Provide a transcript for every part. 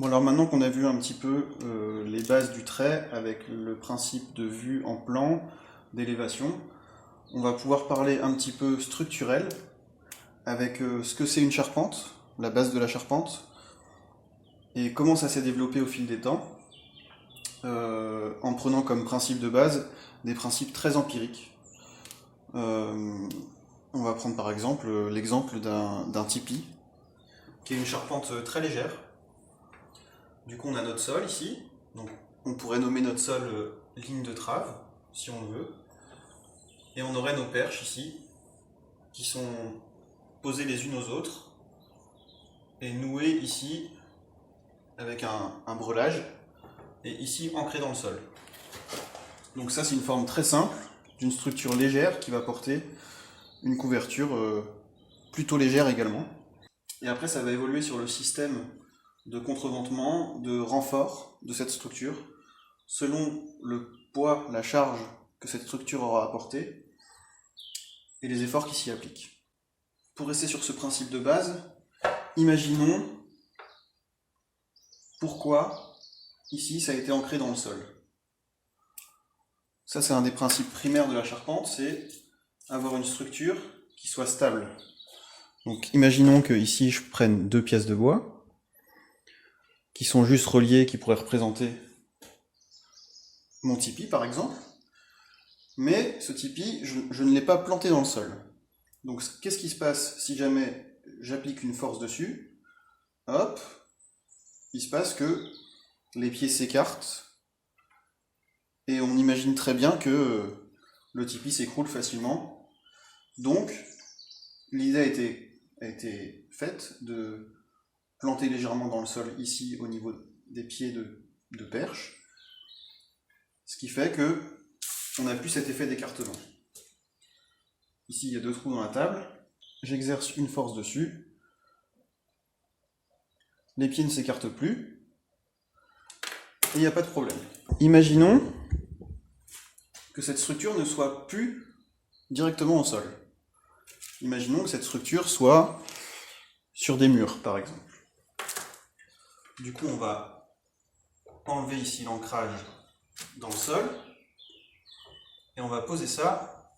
Bon, alors maintenant qu'on a vu un petit peu les bases du trait avec le principe de vue en plan, d'élévation, on va pouvoir parler un petit peu structurel avec ce que c'est une charpente, la base de la charpente, et comment ça s'est développé au fil des temps, en prenant comme principe de base des principes très empiriques. On va prendre par exemple l'exemple d'un tipi, qui est une charpente très légère. Du coup, on a notre sol ici, donc on pourrait nommer notre sol ligne de trave, si on le veut. Et on aurait nos perches ici, qui sont posées les unes aux autres, et nouées ici avec un breulage, et ici ancrées dans le sol. Donc ça, c'est une forme très simple, d'une structure légère qui va porter une couverture plutôt légère également. Et après, ça va évoluer sur le système de contreventement, de renfort de cette structure, selon le poids, la charge que cette structure aura apporté, et les efforts qui s'y appliquent. Pour rester sur ce principe de base, imaginons pourquoi ici ça a été ancré dans le sol. Ça, c'est un des principes primaires de la charpente, c'est avoir une structure qui soit stable. Donc imaginons que ici je prenne deux pièces de bois, qui sont juste reliées, qui pourraient représenter mon tipi par exemple, mais ce tipi, je ne l'ai pas planté dans le sol. Donc qu'est-ce qui se passe si jamais j'applique une force dessus? Hop, il se passe que les pieds s'écartent, et on imagine très bien que le tipi s'écroule facilement. Donc l'idée a été faite de planter légèrement dans le sol ici au niveau des pieds de perche, ce qui fait que on n'a plus cet effet d'écartement. Ici il y a deux trous dans la table, j'exerce une force dessus, les pieds ne s'écartent plus, et il n'y a pas de problème. Imaginons que cette structure ne soit plus directement au sol. Imaginons que cette structure soit sur des murs par exemple. Du coup, on va enlever ici l'ancrage dans le sol et on va poser ça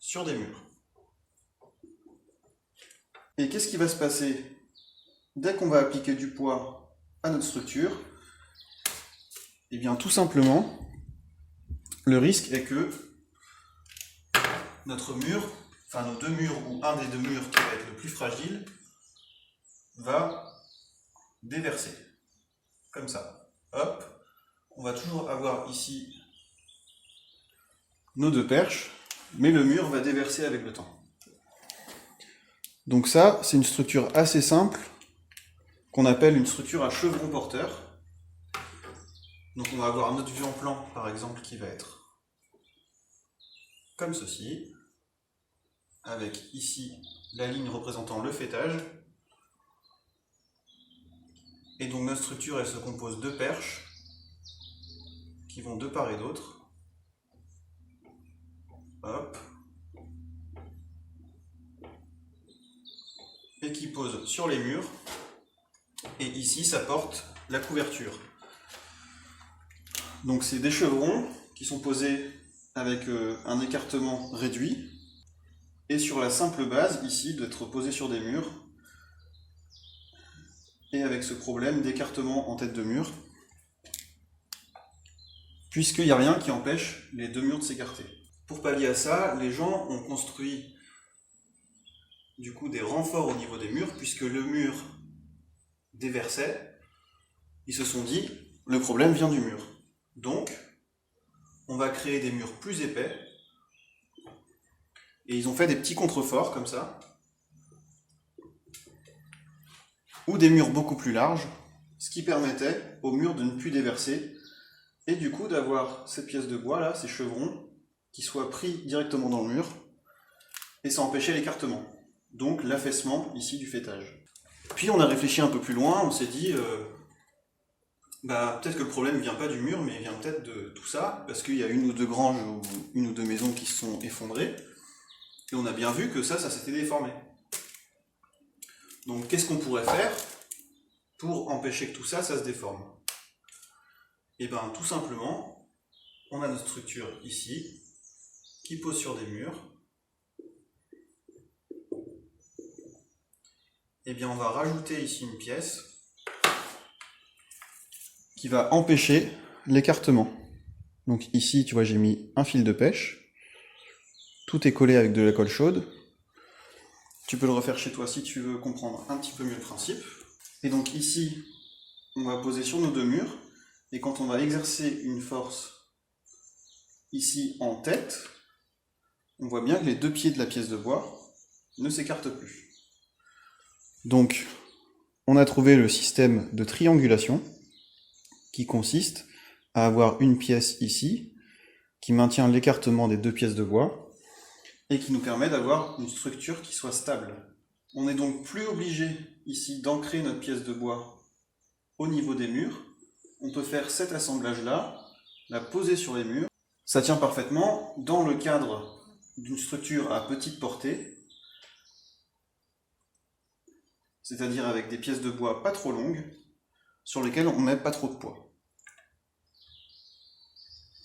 sur des murs. Et qu'est-ce qui va se passer dès qu'on va appliquer du poids à notre structure? Eh bien, tout simplement, le risque est que notre mur, enfin nos deux murs ou un des deux murs qui va être le plus fragile, va déverser, comme ça. Hop, on va toujours avoir ici nos deux perches, mais le mur va déverser avec le temps. Donc ça, c'est une structure assez simple, qu'on appelle une structure à chevron porteur. Donc on va avoir notre vue en plan, par exemple, qui va être comme ceci, avec ici la ligne représentant le faîtage. Et donc notre structure, elle se compose de perches qui vont de part et d'autre. Hop. Et qui posent sur les murs. Et ici, ça porte la couverture. Donc c'est des chevrons qui sont posés avec un écartement réduit. Et sur la simple base, ici, d'être posés sur des murs. Et avec ce problème d'écartement en tête de mur, puisqu'il n'y a rien qui empêche les deux murs de s'écarter. Pour pallier à ça, les gens ont construit du coup des renforts au niveau des murs, puisque le mur déversait. Ils se sont dit, le problème vient du mur. Donc, on va créer des murs plus épais, et ils ont fait des petits contreforts comme ça, ou des murs beaucoup plus larges, ce qui permettait aux murs de ne plus déverser, et du coup d'avoir ces pièces de bois là, ces chevrons, qui soient pris directement dans le mur, et ça empêchait l'écartement, donc l'affaissement ici du faîtage. Puis on a réfléchi un peu plus loin, on s'est dit, peut-être que le problème ne vient pas du mur, mais il vient peut-être de tout ça, parce qu'il y a une ou deux granges ou une ou deux maisons qui se sont effondrées, et on a bien vu que ça s'était déformé. Donc qu'est-ce qu'on pourrait faire pour empêcher que tout ça se déforme? Et bien tout simplement, on a notre structure ici, qui pose sur des murs. Et bien on va rajouter ici une pièce qui va empêcher l'écartement. Donc ici, tu vois, j'ai mis un fil de pêche. Tout est collé avec de la colle chaude. Tu peux le refaire chez toi si tu veux comprendre un petit peu mieux le principe. Et donc ici, on va poser sur nos deux murs. Et quand on va exercer une force ici en tête, on voit bien que les deux pieds de la pièce de bois ne s'écartent plus. Donc, on a trouvé le système de triangulation qui consiste à avoir une pièce ici qui maintient l'écartement des deux pièces de bois et qui nous permet d'avoir une structure qui soit stable. On n'est donc plus obligé ici d'ancrer notre pièce de bois au niveau des murs. On peut faire cet assemblage-là, la poser sur les murs. Ça tient parfaitement dans le cadre d'une structure à petite portée, c'est-à-dire avec des pièces de bois pas trop longues, sur lesquelles on ne met pas trop de poids.